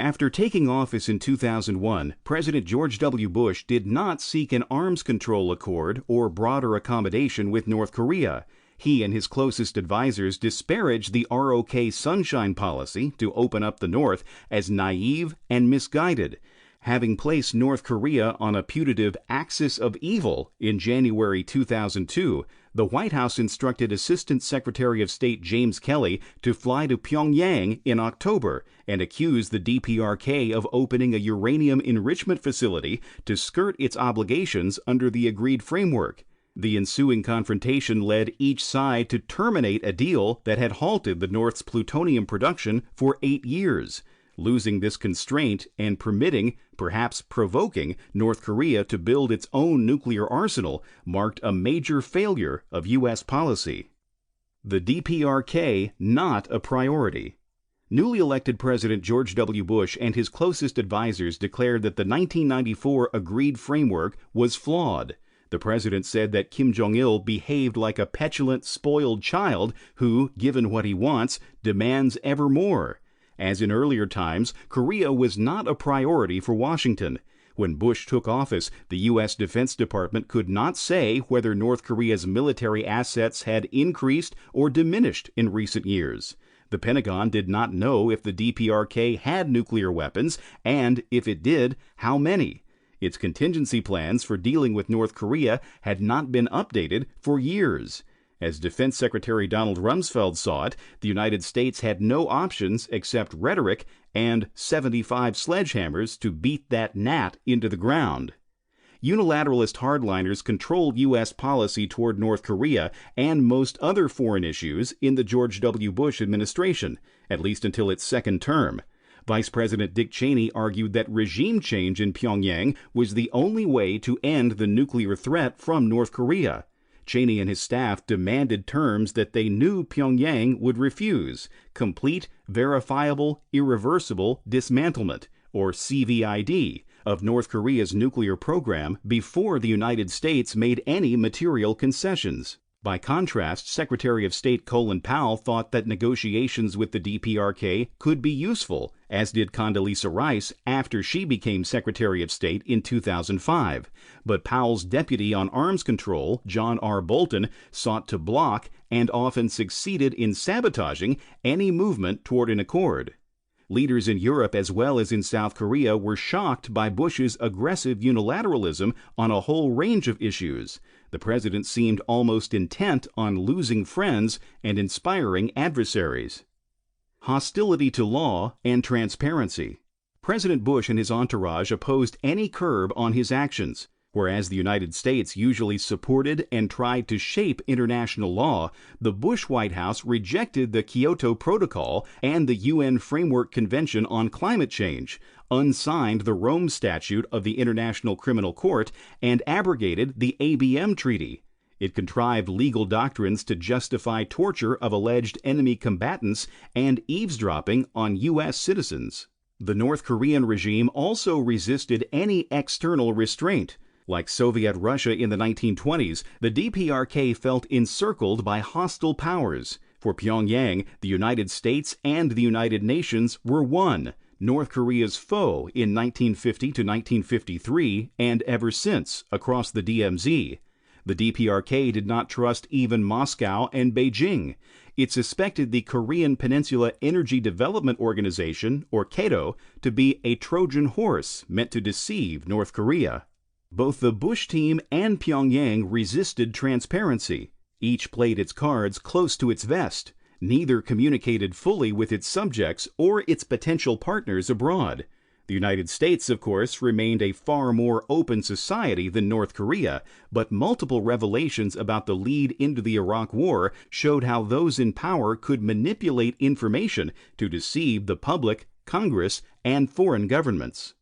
After taking office in 2001, President George W. Bush did not seek an arms control accord or broader accommodation with North Korea. He and his closest advisors disparaged the ROK Sunshine policy to open up the North as naive and misguided. Having placed North Korea on a putative axis of evil in January 2002, the White House instructed Assistant Secretary of State James Kelly to fly to Pyongyang in October and accuse the DPRK of opening a uranium enrichment facility to skirt its obligations under the agreed framework. The ensuing confrontation led each side to terminate a deal that had halted the North's plutonium production for 8 years. Losing this constraint and permitting, perhaps provoking, North Korea to build its own nuclear arsenal marked a major failure of U.S. policy. The DPRK not a priority. Newly elected President George W. Bush and his closest advisors declared that the 1994 agreed framework was flawed. The president said that Kim Jong-il behaved like a petulant, spoiled child who, given what he wants, demands ever more. As in earlier times, Korea was not a priority for Washington. When Bush took office, the U.S. Defense Department could not say whether North Korea's military assets had increased or diminished in recent years. The Pentagon did not know if the DPRK had nuclear weapons, and if it did, how many. Its contingency plans for dealing with North Korea had not been updated for years. As Defense Secretary Donald Rumsfeld saw it, the United States had no options except rhetoric and 75 sledgehammers to beat that gnat into the ground. Unilateralist hardliners controlled U.S. policy toward North Korea and most other foreign issues in the George W. Bush administration, at least until its second term. Vice President Dick Cheney argued that regime change in Pyongyang was the only way to end the nuclear threat from North Korea. Cheney and his staff demanded terms that they knew Pyongyang would refuse: complete, verifiable, irreversible dismantlement, or CVID, of North Korea's nuclear program before the United States made any material concessions. By contrast, Secretary of State Colin Powell thought that negotiations with the DPRK could be useful, as did Condoleezza Rice after she became Secretary of State in 2005. But Powell's deputy on arms control, John R. Bolton, sought to block and often succeeded in sabotaging any movement toward an accord. Leaders in Europe as well as in South Korea were shocked by Bush's aggressive unilateralism on a whole range of issues. The president seemed almost intent on losing friends and inspiring adversaries. Hostility to law and transparency. President Bush and his entourage opposed any curb on his actions. Whereas the United States usually supported and tried to shape international law, the Bush White House rejected the Kyoto Protocol and the UN Framework Convention on Climate Change, unsigned the Rome Statute of the International Criminal Court, and abrogated the ABM Treaty. It contrived legal doctrines to justify torture of alleged enemy combatants and eavesdropping on U.S. citizens. The North Korean regime also resisted any external restraint. Like Soviet Russia in the 1920s, the DPRK felt encircled by hostile powers. For Pyongyang, the United States and the United Nations were one, North Korea's foe in 1950 to 1953 and ever since across the DMZ. The DPRK did not trust even Moscow and Beijing. It suspected the Korean Peninsula Energy Development Organization, or KATO, to be a Trojan horse meant to deceive North Korea. Both the Bush team and Pyongyang resisted transparency. Each played its cards close to its vest. Neither communicated fully with its subjects or its potential partners abroad. The United States, of course, remained a far more open society than North Korea, but multiple revelations about the lead into the Iraq War showed how those in power could manipulate information to deceive the public, Congress, and foreign governments.